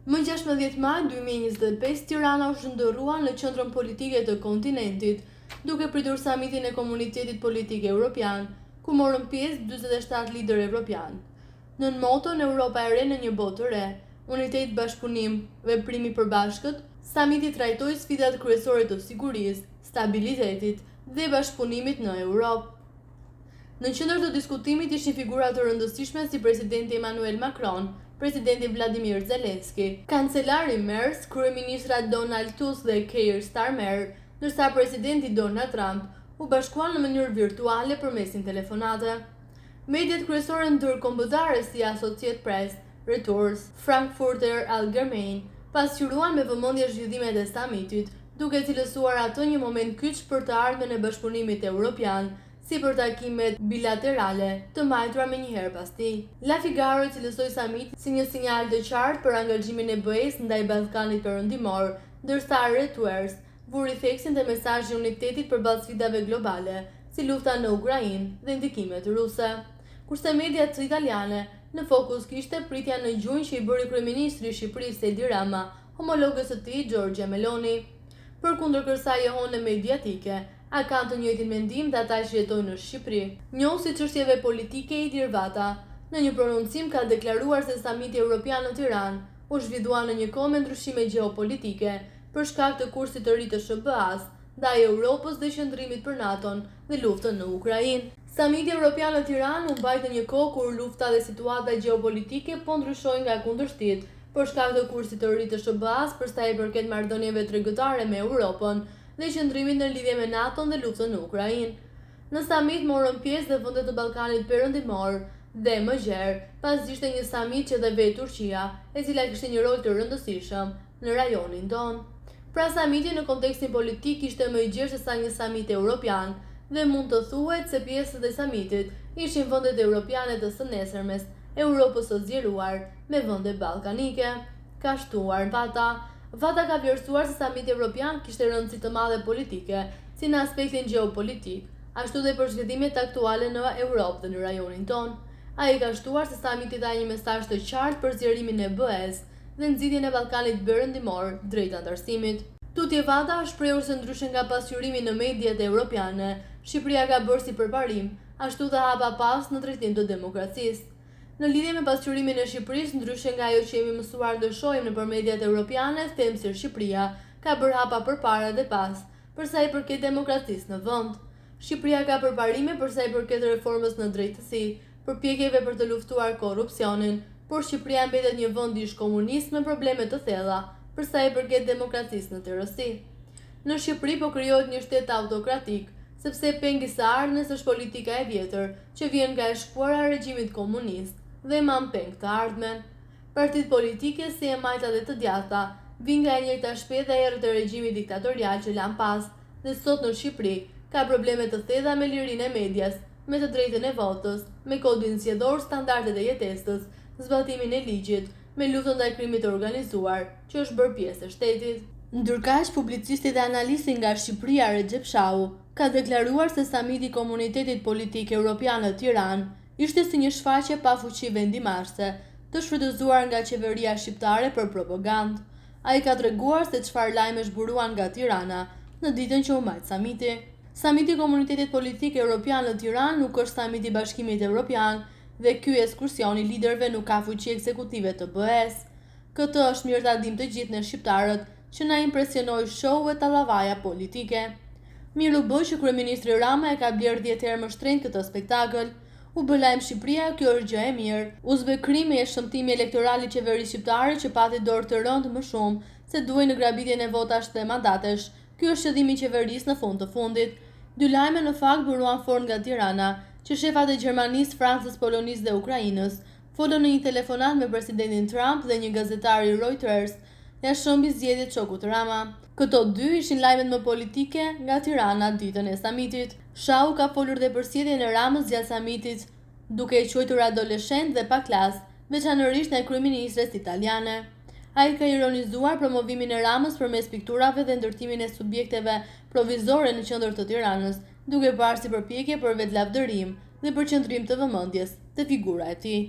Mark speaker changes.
Speaker 1: Më 16 maj 2025, Tirana u shndërrua në qendrën politike të kontinentit, duke pritur samitin e Komunitetit Politik Evropian, ku morën pjesë 47 lider evropian. Nën moton Europa e re në një botë të re, unitet, bashkëpunim, veprimi përbashkët, samiti trajtoi sfidat kryesore të sigurisë, stabilitetit dhe bashkëpunimit në Europë. Në qendër të diskutimit ishin figura të rëndësishme si presidenti Emmanuel Macron, presidenti Vladimir Zelensky, kancelari Merz, kryeministrat Donald Tusk dhe Keir Starmer, ndërsa presidenti Donald Trump u bashkuan në mënyrë virtuale përmes telefonate. Mediat kryesore ndërkombëtare si Associated Press, Reuters, Frankfurter Allgemeine pasqyruan me vëmendje zhvillimet e samitit, duke cilësuar atë një moment kyç për të ardhmen e bashkëpunimit evropian, si për takimet bilaterale të mbajtura menjëherë pas tij. La Figaro cilësoi samitin si një sinjal të qartë për angazhimin e BE-s ndaj Ballkanit Perëndimor, ndërsa Reuters vuri theksin te mesazhi i unitetit përballë sfidave globale, si lufta në Ukrainë dhe ndikimet ruse. Kurse mediat italiane në fokus kishte pritja në gjunjë që i bëri kryeministri i Shqipërisë Edi Rama homologës së tij Giorgia Meloni. Përkundër kësaj johone mediatike, a kanë të njëjtin mendim dhe ata që jetojnë në Shqipëri. Njohësi çështjeve politike Ilir Vata, në një prononcim ka deklaruar se samiti evropian në Tiranë u zhvillua në një kohë me ndryshime gjeopolitike për shkak të kursit të ri të SBA-s ndaj Europës dhe qëndrimit për NATO-n dhe luftën në Ukrainë. Samiti evropian në Tiranë u mbajt në një kohë kur lufta dhe situata gjeopolitike po ndryshojnë nga kundërshtit për shkak të kursit të ri të SBA-s për sa i përket marrëdhënieve tregtare me Europën dhe qëndrimit në lidhje me NATO-n dhe luftën në Ukrainë. Në samit morën pjesë dhe vendet të Ballkanit Perëndimor dhe më gjerë, pas ishte një samit që dhe vetë Turqia, e cila kishte një rol të rëndësishëm në rajonin tonë. Pra samiti në kontekstin politik ishte më i gjerë se sa një samit evropian dhe mund të thuhet se pjesët e samitit ishin vendet evropiane të së nesërmes, Europës së zgjeruar me vende ballkanike, ka shtuar Vata. Vata ka vlerësuar se samiti evropian kishte rëndësi të madhe politike, si në aspektin gjeopolitik, ashtu dhe për zhvillimet aktuale në Europë dhe në rajonin tonë. Ai ka shtuar se samiti dha një mesazh të qartë për zgjerimin e BE-s dhe nxitjen e Ballkanit Perëndimor drejt antarësimit. Tutje Vata është shprehur se ndryshe nga pasqyrimi në mediat evropiane, Shqipëria ka bërë si përparim, ashtu dhe hapa pas në drejtim të demokracisë. Në lidhje me pasqyrimin e Shqipërisë, ndryshe nga ajo që jemi mësuar të shohim nëpër mediat evropiane, them se Shqipëria ka bërë hapa përpara dhe pas, për sa i përket demokracisë në vend. Shqipëria ka përparime për sa i përket reformës në drejtësi, përpjekjeve për të luftuar korrupsionin, por Shqipëria mbetet një vend ish komunist me probleme të thella për sa i përket demokracisë në tërësi. Në Shqipëri po krijohet një shtet autokratik, sepse pengi së ardhmes është politika e vjetër që vjen nga e shkuara e regjimit komunist dhe man peng të ardhmen. Partitë politike si e majta dhe të djathta vijnë nga e njëjta shpejtë dhe errët e regjimit diktatorial që lan pas, dhe sot në Shqipëri ka probleme të thella me lirinë e medias, me të drejtën e votës, me kodin zgjedhor, standardet e jetesës, zbatimin e ligjit, me luftën ndaj krimit të organizuar, që është bërë pjesë e shtetit. Ndërkaq, publicisti dhe analisti nga Shqipëria Recep Shau ka deklaruar se samiti i Komunitetit Politik Evropian në Tiranë ishte si një shfaqje pa fuqi vendimarrëse, të shfrytëzuar nga qeveria shqiptare për propagandë. Ai ka treguar se çfarë lajmesh buruan nga Tirana në ditën që u mbajt samiti. Samiti i Komunitetit Politik Evropian në Tiranë nuk është samiti i Bashkimit Evropian dhe ky ekskursion i liderëve nuk ka fuqi ekzekutive të BE-s. Këtë është mirë ta dimë të gjithë ne shqiptarët që na impresionoi show e tallavaja politike. Mirë u bë që kryeministri Rama e ka blerë 10 herë më shtrenjtë këtë spektakël. U bë lajm Shqipëria, kjo është gjë e mirë. U zbë krimi e shëmtimi elektoral i qeverisë shqiptare që pati dorë të rëndë më shumë se duhej në grabitjen e votash dhe mandatesh. Ky është qëllimi i qeverisë në fund të fundit. Dy lajme në fakt buruan fort nga Tirana, që shefat e Gjermanisë, Francës, Polonisë dhe Ukrainës folën në një telefonat me presidentin Trump dhe një gazetar i Reuters jashtë shëmbi zgjedhjet shokut Rama. Këto dy ishin lajmet më politike nga Tirana ditën e samitit. Shau ka folur dhe për sjelljen e Ramës gjatë samitit, duke e quajtur adoleshent dhe pa klasë, veçanërisht ndaj kryeministres italiane. Ai ka ironizuar promovimin e Ramës përmes pikturave dhe ndërtimin e subjekteve provizore në qendër të Tiranës, duke parë si përpjekje për vetlavdërim dhe për qëndrim të vëmendjes te figura e tij.